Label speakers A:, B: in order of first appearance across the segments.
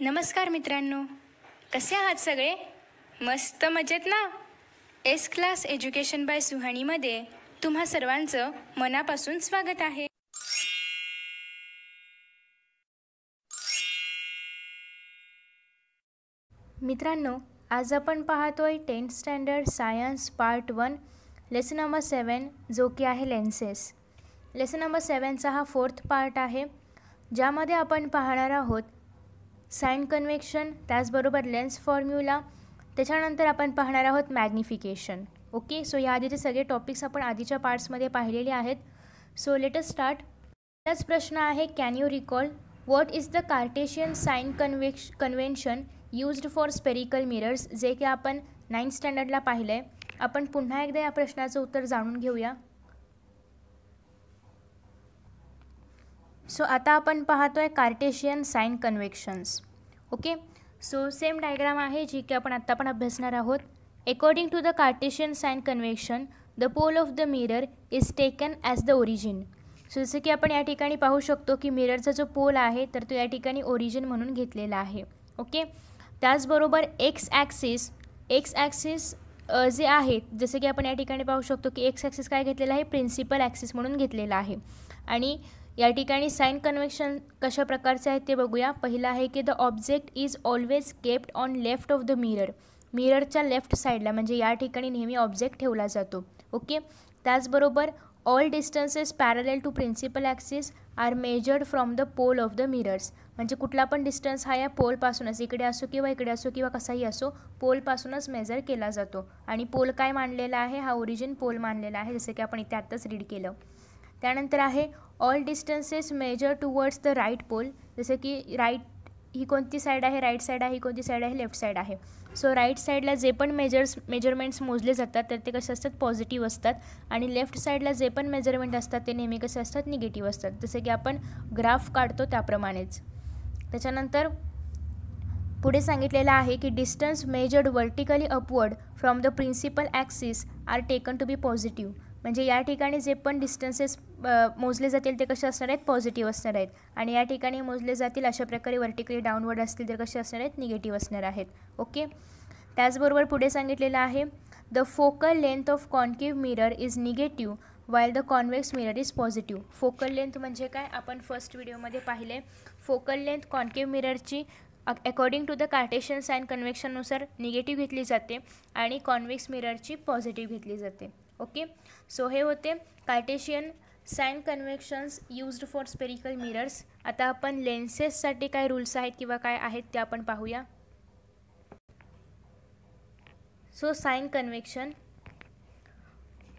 A: नमस्कार मित्रांनो, कसे आहात सगळे? मस्त मजेत ना? एस क्लास एज्युकेशन बाय सुहानीमध्ये तुम्हा सर्वांचं मनापासून स्वागत आहे. मित्रांनो, आज आपण पाहतोय 10th standard science part 1 lesson number 7 जो की आहे लेन्सेस. लेसन नंबर 7चा हा 4th पार्ट आहे, ज्यामध्ये आपण पाहणार आहोत साइन कन्व्हेक्शन, त्याचबरोबर लेन्स फॉर्म्युला. त्याच्यानंतर आपण पाहणार आहोत मॅग्निफिकेशन. ओके, सो याआधीचे सगळे टॉपिक्स आपण आधीच्या पार्ट्समध्ये पाहिलेले आहेत. So let us start. पहिलाच प्रश्न आहे, can you recall what is the Cartesian sign convention used for spherical mirrors, जे की आपण 9th स्टँडर्डला पाहिलं आहे. आपण पुन्हा एकदा या प्रश्नाचं उत्तर जाणून घेऊया. सो आता आपण पाहतोय Cartesian sign conventions. Okay, so same diagram आहे जी की आपण आत्ता पण अभ्यासणार आहोत. According to the Cartesian sign convention the pole of the mirror is taken as the origin. So जसं की आपण या ठिकाणी पाहू शकतो की मिररचा जो पोल आहे तर तो या ठिकाणी ओरिजिन म्हणून घेतलेला आहे. ओके, त्याचबरोबर एक्स ॲक्सिस जे आहे, जसं की आपण या ठिकाणी पाहू शकतो की एक्स ॲक्सिस काय घेतलेला आहे, प्रिन्सिपल ॲक्सिस म्हणून घेतलेला आहे. आणि या ठिकाणी साइन कन्व्हेक्शन कशा प्रकारचे आहेत ते बघूया. पहिलं आहे की the object is always kept on left of the mirror. मिररच्या लेफ्ट साईडला म्हणजे या ठिकाणी नेहमी ऑब्जेक्ट ठेवला जातो. ओके, त्याचबरोबर all distances parallel to principal axis are measured from the pole of the mirrors. म्हणजे कुठला पण डिस्टन्स हा या पोलपासूनच, इकडे असो किंवा इकडे असो किंवा कसाही असो, पोलपासूनच मेजर केला जातो. आणि पोल काय मानलेला आहे, हा ओरिजिन पोल मानलेला आहे, जसं की आपण इथे आत्ताच रीड केलं. त्यानंतर आहे all distances measure towards the right pole. जसं की राईट ही कोणती साईड आहे, राईट साईड आहे, ही कोणती साईड आहे, लेफ्ट साईड आहे. सो राईट साईडला जे पण मेजरमेंट्स मोजले जातात तर ते कसे असतात, पॉझिटिव्ह असतात. आणि लेफ्ट साईडला जे पण मेजरमेंट असतात ते नेहमी कसे असतात, निगेटिव्ह असतात. जसं की आपण ग्राफ काढतो त्याप्रमाणेच. त्याच्यानंतर पुढे सांगितलेलं आहे की distance measured vertically upward from the principal axis are taken to be positive. म्हणजे या ठिकाणी जे पण डिस्टन्सेस मोजले जातील ते कसे असणार आहेत, पॉझिटिव्ह असणार आहेत. आणि या ठिकाणी मोजले जातील अशा प्रकारे वर्टिकली डाऊनवर्ड असतील तर कसे असणार आहेत, निगेटिव्ह असणार आहेत. ओके, त्याचबरोबर पुढे सांगितलेलं आहे the focal length of concave mirror is negative while the convex mirror is positive. Focal length म्हणजे काय, आपण फर्स्ट व्हिडिओमध्ये पाहिले. फोकल लेंथ कॉन्केव्ह मिररची according to the Cartesian sign कन्व्हेक्शननुसार निगेटिव्ह घेतली जाते आणि कॉन्व्हेक्स मिररची पॉझिटिव्ह घेतली जाते. ओके, सो हे होते Cartesian sign conventions used for spherical mirrors. आता आपण लेन्सेससाठी काय रूल्स आहेत किंवा काय आहेत ते आपण पाहूया. सो साइन कन्व्हेक्शन,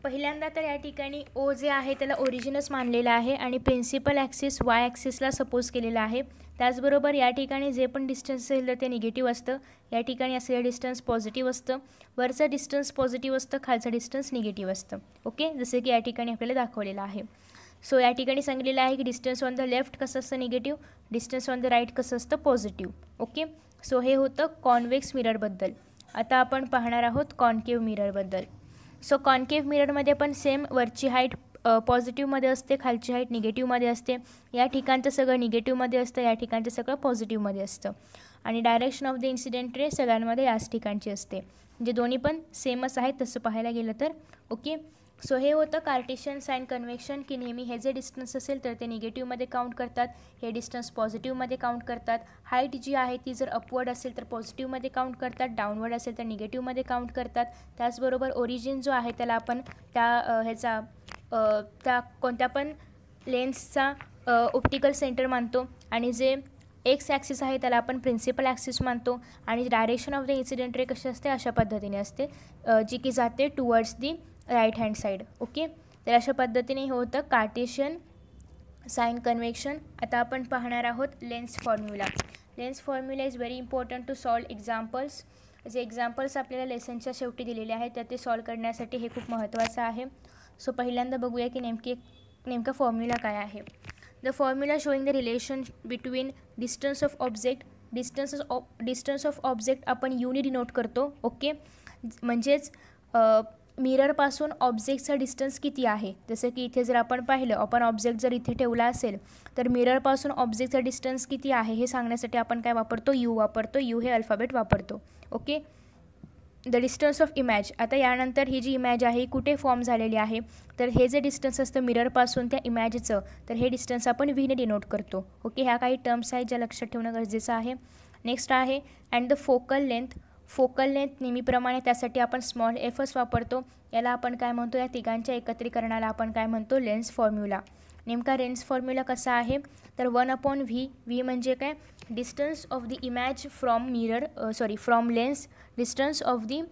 A: पहिल्यांदा तर या ठिकाणी ओ जे आहे त्याला ओरिजिनच मानलेलं आहे आणि प्रिन्सिपल ॲक्सिस वाय ॲक्सिसला सपोज केलेलं आहे. त्याचबरोबर या ठिकाणी जे पण डिस्टन्स असेल तर ते निगेटिव्ह असतं, या ठिकाणी असलेलं डिस्टन्स पॉझिटिव्ह असतं, वरचं डिस्टन्स पॉझिटिव्ह असतं, खालचं डिस्टन्स निगेटिव्ह असतं. ओके, जसे की या ठिकाणी आपल्याला दाखवलेलं आहे. सो या ठिकाणी सांगितलेलं आहे की डिस्टन्स ऑन द लेफ्ट कसं असतं, negative, distance on the right कसं असतं, पॉझिटिव्ह. ओके, सो हे होतं कॉन्व्हेक्स मिररबद्दल. आता आपण पाहणार आहोत कॉन्केव्ह मिररबद्दल. सो कॉन्केव्ह मिररमध्ये पण सेम, वरची हाईट पॉझिटिव्हमध्ये असते, खालची हाईट निगेटिव्हमध्ये असते. या ठिकाणचं सगळं निगेटिव्हमध्ये असतं, या ठिकाणचं सगळं पॉझिटिव्हमध्ये असतं. आणि डायरेक्शन ऑफ द इन्सिडेंट रे सगळ्यांमध्ये याच ठिकाणची असते. म्हणजे दोन्ही पण सेमच आहेत तसं पाहायला गेलं तर. ओके, सो हे होतं कार्टेशियन साइन कन्व्हेक्शन की नेहमी हे जे डिस्टन्स असेल तर ते निगेटिव्हमध्ये काउंट करतात, हे डिस्टन्स पॉझिटिव्हमध्ये काउंट करतात. हाईट जी आहे ती जर अपवर्ड असेल तर पॉझिटिव्हमध्ये काउंट करतात, डाऊनवर्ड असेल तर निगेटिव्हमध्ये काउंट करतात. त्याचबरोबर ओरिजिन जो आहे त्याला आपण त्या कोणत्या पण लेन्सचा ऑप्टिकल सेंटर मानतो. आणि जे एक्स ॲक्सिस आहे त्याला आपण प्रिन्सिपल ॲक्सिस मानतो. आणि direction of the incident ray कशी असते, अशा पद्धतीने असते, जी की जाते towards the right hand side. Okay, तर अशा पद्धतीने हे होतं कार्टेशियन साइन कन्व्हेक्शन. आता आपण पाहणार आहोत lens formula. Lens formula is very important to solve examples. जे एक्झाम्पल्स आपल्याला लेसनच्या शेवटी दिलेले आहेत तर ते सॉल्व करण्यासाठी हे खूप महत्त्वाचं आहे. सो पहिल्यांदा बघूया की नेमका फॉर्म्युला काय आहे. The formula showing the relation between distance of object. Distance of object आपण यूनी डिनोट करतो. ओके, म्हणजेच मिररपासून ऑब्जेक्टचं डिस्टन्स किती आहे. जसं की इथे जर आपण पाहिलं, आपण ऑब्जेक्ट जर इथे ठेवला असेल तर मिररपासून ऑब्जेक्टचं डिस्टन्स किती आहे हे सांगण्यासाठी आपण काय वापरतो, यू वापरतो. यू हे अल्फाबेट वापरतो. ओके. The distance of इमॅज. आता यानंतर ही जी इमॅज आहे ही कुठे फॉर्म झालेली आहे, तर हे जे डिस्टन्स असतं मिररपासून त्या इमॅजचं, तर हे डिस्टन्स आपण व्हीने डिनोट करतो. ओके. ह्या काही टर्म्स आहेत ज्या लक्षात ठेवणं गरजेचं आहे. नेक्स्ट आहे and the focal length. Focal length नेहमीप्रमाणे त्यासाठी आपण स्मॉल एफच वापरतो. याला आपण काय म्हणतो, या तिघांच्या एकत्रीकरणाला आपण काय म्हणतो, लेन्स फॉर्म्युला. नेमका लेन्स फॉर्म्युला कसा आहे, तर 1/v. व्ही म्हणजे काय, distance of the इमॅज from from lens. Distance of the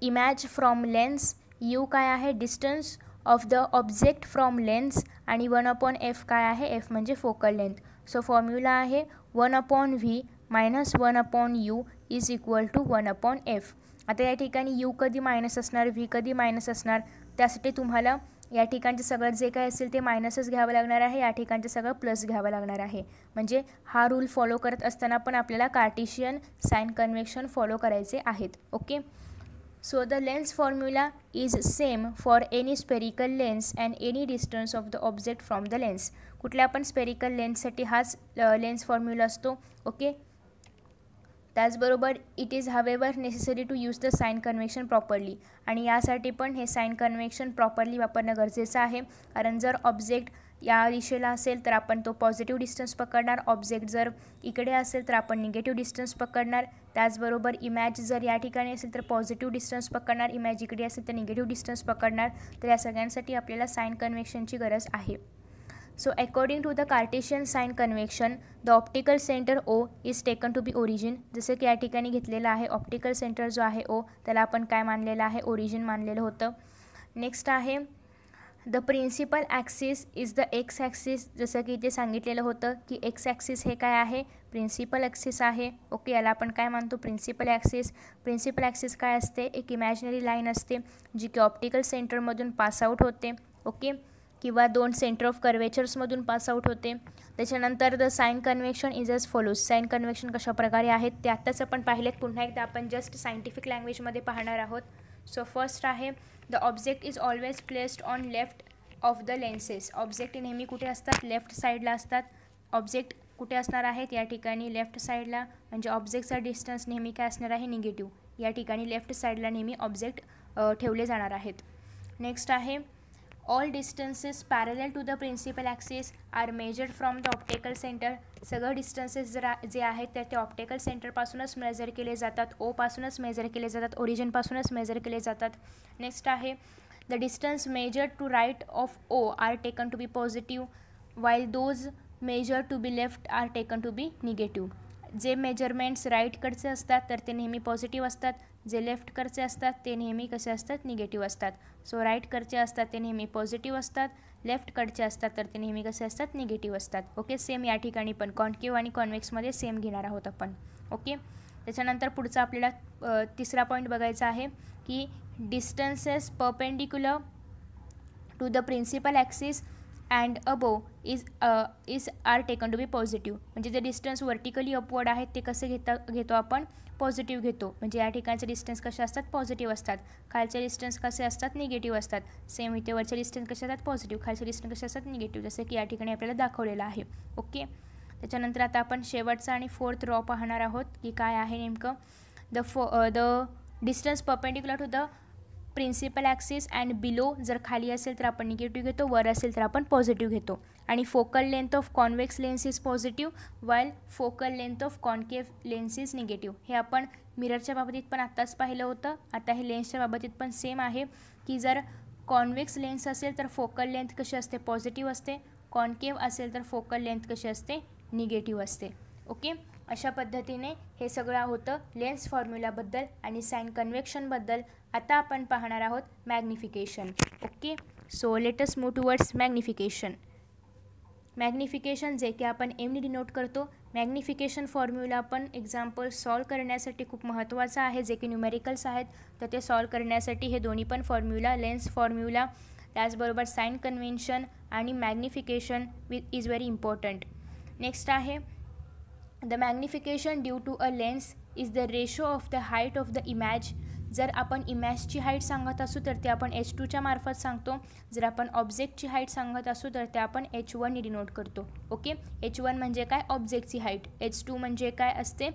A: इमॅज from lens. You काय आहे, distance of the object from lens. आणि 1/f काय आहे, एफ म्हणजे फोकल लेंथ. सो फॉर्म्युला आहे 1/v minus 1/u is equal to 1/f. आता या ठिकाणी यू कधी मायनस असणार, व्ही कधी मायनस असणार, त्यासाठी तुम्हाला या ठिकाणचं सगळं जे काय असेल ते मायनसच घ्यावं लागणार आहे. या ठिकाणचं सगळं प्लस घ्यावं लागणार आहे. म्हणजे हा रूल फॉलो करत असताना पण आपल्याला कार्टेशियन साइन कन्व्हेन्शन फॉलो करायचे आहेत. Okay. So the lens formula is same for any spherical lens and any distance of the object from the lens. कुठल्या पण स्पेरिकल लेन्ससाठी हाच लेन्स फॉर्म्युला असतो. ओके. त्याचबरोबर it is however necessary to use the sign convention properly. आणि यासाठी पण हे साइन कन्व्हेन्शन प्रॉपरली वापरणं गरजेचं आहे. कारण जर ऑब्जेक्ट या दिशेला असेल तर आपण तो पॉझिटिव्ह डिस्टन्स पकडणार, ऑब्जेक्ट जर इकडे असेल तर आपण निगेटिव्ह डिस्टन्स पकडणार. त्याचबरोबर इमॅज जर या ठिकाणी असेल तर पॉझिटिव्ह डिस्टन्स पकडणार, इमॅज इकडे असेल तर निगेटिव्ह डिस्टन्स पकडणार. तर या सगळ्यांसाठी आपल्याला साइन कन्व्हेन्शनची गरज आहे. So according to the Cartesian sign convention, the optical center O is taken to be origin. जसे की या ठिकाणी घेतलेला आहे ऑप्टिकल सेंटर जो आहे O, त्याला आपण काय मानलेलं आहे, ओरिजिन मानलेलं होतं. नेक्स्ट आहे the principal axis is the X axis. जसं की इथे सांगितलेलं होतं की एक्स ॲक्सिस हे काय आहे, प्रिन्सिपल ॲक्सिस आहे. ओके. याला आपण काय मानतो, प्रिन्सिपल ॲक्सिस. प्रिन्सिपल ॲक्सिस काय असते, एक इमॅजिनरी लाईन असते जी की ऑप्टिकल सेंटरमधून पासआउट होते. ओके. किंवा दोन सेंटर ऑफ कर्वेचर्समधून पासआउट होते. त्याच्यानंतर the sign convention is as follows. Sign convention कशा प्रकारे आहेत ते आत्ताच आपण पाहिलेत, पुन्हा एकदा आपण जस्ट सायंटिफिक लँग्वेजमध्ये पाहणार आहोत. सो फर्स्ट आहे the object is always placed on left of the lenses. Object नेहमी कुठे असतात, लेफ्ट साईडला असतात. ऑब्जेक्ट कुठे असणार आहेत, या ठिकाणी लेफ्ट साईडला. म्हणजे ऑब्जेक्टचा डिस्टन्स नेहमी काय असणार आहे, निगेटिव्ह. या ठिकाणी लेफ्ट साईडला नेहमी ऑब्जेक्ट ठेवले जाणार आहेत. नेक्स्ट आहे all distances parallel to the principal axis are measured from the optical centre. सगळं डिस्टन्सेस जे आहेत तर ते ऑप्टिकल सेंटरपासूनच मेजर केले जातात, ओपासूनच मेजर केले जातात, ओरिजिनपासूनच मेजर केले जातात. नेक्स्ट आहे the distance measured to right of O are taken to be positive while those measure to be left are taken to be negative. जे मेजरमेंट्स राईटकडचे असतात तर ते नेहमी पॉझिटिव्ह असतात, जे लेफ्टकडचे असतात ते नेहमी कसे असतात, निगेटिव्ह असतात. सो राईटकडचे असतात ते नेहमी पॉझिटिव्ह असतात, लेफ्टकडचे असतात तर ते नेहमी कसे असतात, निगेटिव्ह असतात. ओके. सेम या ठिकाणी पण कॉन्केव्ह आणि कॉन्व्हेक्समध्ये सेम घेणार आहोत आपण. ओके. त्याच्यानंतर पुढचा आपल्याला तिसरा पॉईंट बघायचा आहे की distances perpendicular to the principal axis and above is are taken to be positive. म्हणजे जे डिस्टन्स वर्टिकली अपवर्ड आहेत ते कसे घेतो आपण, पॉझिटिव्ह घेतो. म्हणजे या ठिकाणचे डिस्टन्स कसे असतात, पॉझिटिव्ह असतात. खालचे डिस्टन्स कसे असतात, निगेटिव्ह असतात. सेम इथे वरचे डिस्टन्स कसे असतात, पॉझिटिव्ह. खालचे डिस्टन्स कसे असतात, निगेटिव्ह. जसं की या ठिकाणी आपल्याला दाखवलेलं आहे. ओके. त्याच्यानंतर आता आपण शेवटचा आणि फोर्थ रॉ पाहणार आहोत की काय आहे नेमकं. The distance perpendicular to the principal axis and below. जर खाली असेल तर आपण निगेटिव्ह घेतो, वर असेल तर आपण पॉझिटिव्ह घेतो. आणि focal length of convex lens is positive while focal length of concave lens is negative. हे आपण मिररच्या बाबतीत पण आत्ताच पाहिलं होतं. आता हे लेन्सच्या बाबतीत पण सेम आहे की जर कॉन्व्हेक्स लेन्स असेल तर फोकल लेंथ कशी असते, पॉझिटिव्ह असते. कॉन्केव्ह असेल तर फोकल लेंथ कशी असते, निगेटिव्ह असते. ओके. अशा पद्धतीने हे सगळं होतं लेन्स फॉर्म्युलाबद्दल आणि साइन कन्व्हेन्शनबद्दल. आता आपण पाहणार आहोत मॅग्निफिकेशन. ओके. सो लेट अस मूव्ह टुवर्ड्स मॅग्निफिकेशन. मॅग्निफिकेशन जे की आपण एमनी डिनोट करतो. मॅग्निफिकेशन फॉर्म्युला आपण एक्झाम्पल सॉल्व करण्यासाठी खूप महत्त्वाचं आहे, जे की न्यूमेरिकल्स आहेत. तर ते सॉल्व करण्यासाठी हे दोन्ही पण फॉर्म्युला, लेन्स फॉर्म्युला त्याचबरोबर साइन कन्व्हेन्शन आणि magnification is very important. Next आहे the magnification due to a lens is the ratio of the height of the image जर आपण इमॅजची हाईट सांगत असू तर ते आपण h2च्या मार्फत सांगतो. जर आपण ऑब्जेक्टची हाईट सांगत असू तर ते आपण h1 डिनोट करतो. ओके, h1 म्हणजे काय, ऑब्जेक्टची हाईट. h2 म्हणजे काय असते,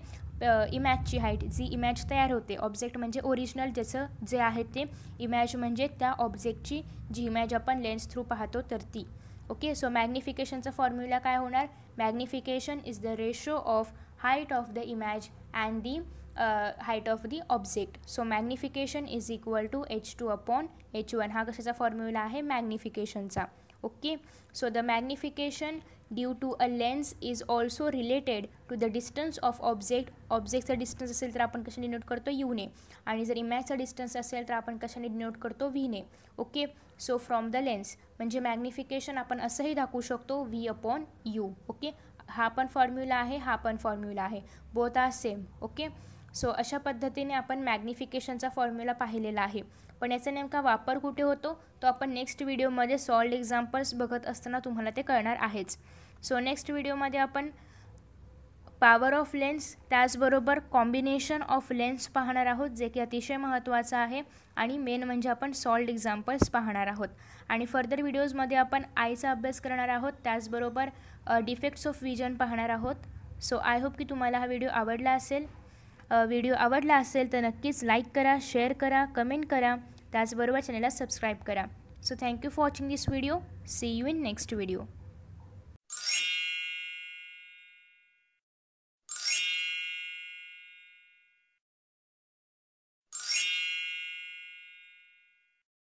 A: इमॅजची हाईट, जी इमॅज तयार होते. ऑब्जेक्ट म्हणजे ओरिजिनल, ज्याचं जे आहे ते. इमॅज म्हणजे त्या ऑब्जेक्टची जी इमॅज आपण लेन्स थ्रू पाहतो तर ती. ओके, सो मॅग्निफिकेशनचा फॉर्म्युला काय होणार, magnification is the ratio of height of the इमॅज and the height of the object. So magnification is equal to h2 upon h1. हा कशाचा फॉर्म्युला आहे, मॅग्निफिकेशनचा. Okay, so the magnification due to a lens is also related to the distance of object. ऑब्जेक्टचा distance असेल तर आपण कशाने denote करतो, यूने, आणि जर इमॅजचा डिस्टन्स असेल तर आपण कशाने डिनोट करतो, व्हीने. Okay, so from the lens म्हणजे मॅग्निफिकेशन आपण असंही दाखवू शकतो, व्ही अपॉन यू. ओके, हा पण फॉर्म्युला आहे, हा पण फॉर्म्युला आहे, both are same. Okay, so अशा पद्धतीने आपण मॅग्निफिकेशनचा फॉर्म्युला पाहिलेला आहे. पण याचा नेमका वापर कुठे होतो तो आपण नेक्स्ट व्हिडिओमध्ये सॉल्व्ड एक्झाम्पल्स बघत असताना तुम्हाला ते कळणार आहेच. सो नेक्स्ट व्हिडिओमध्ये आपण पॉवर ऑफ लेन्स त्याचबरोबर कॉम्बिनेशन ऑफ लेन्स पाहणार आहोत, जे की अतिशय महत्त्वाचं आहे. आणि मेन म्हणजे आपण सॉल्व्ड एक्झाम्पल्स पाहणार आहोत. आणि फर्दर व्हिडिओजमध्ये आपण आयचा अभ्यास करणार आहोत, त्याचबरोबर डिफेक्ट्स ऑफ विजन पाहणार आहोत. सो आय होप की तुम्हाला हा व्हिडिओ आवडला असेल. व्हिडिओ आवडला असेल तर नक्कीच लाईक करा, शेअर करा, कमेंट करा, त्याचबरोबर चॅनलला सबस्क्राईब करा. So thank you for watching this video. See you in next video.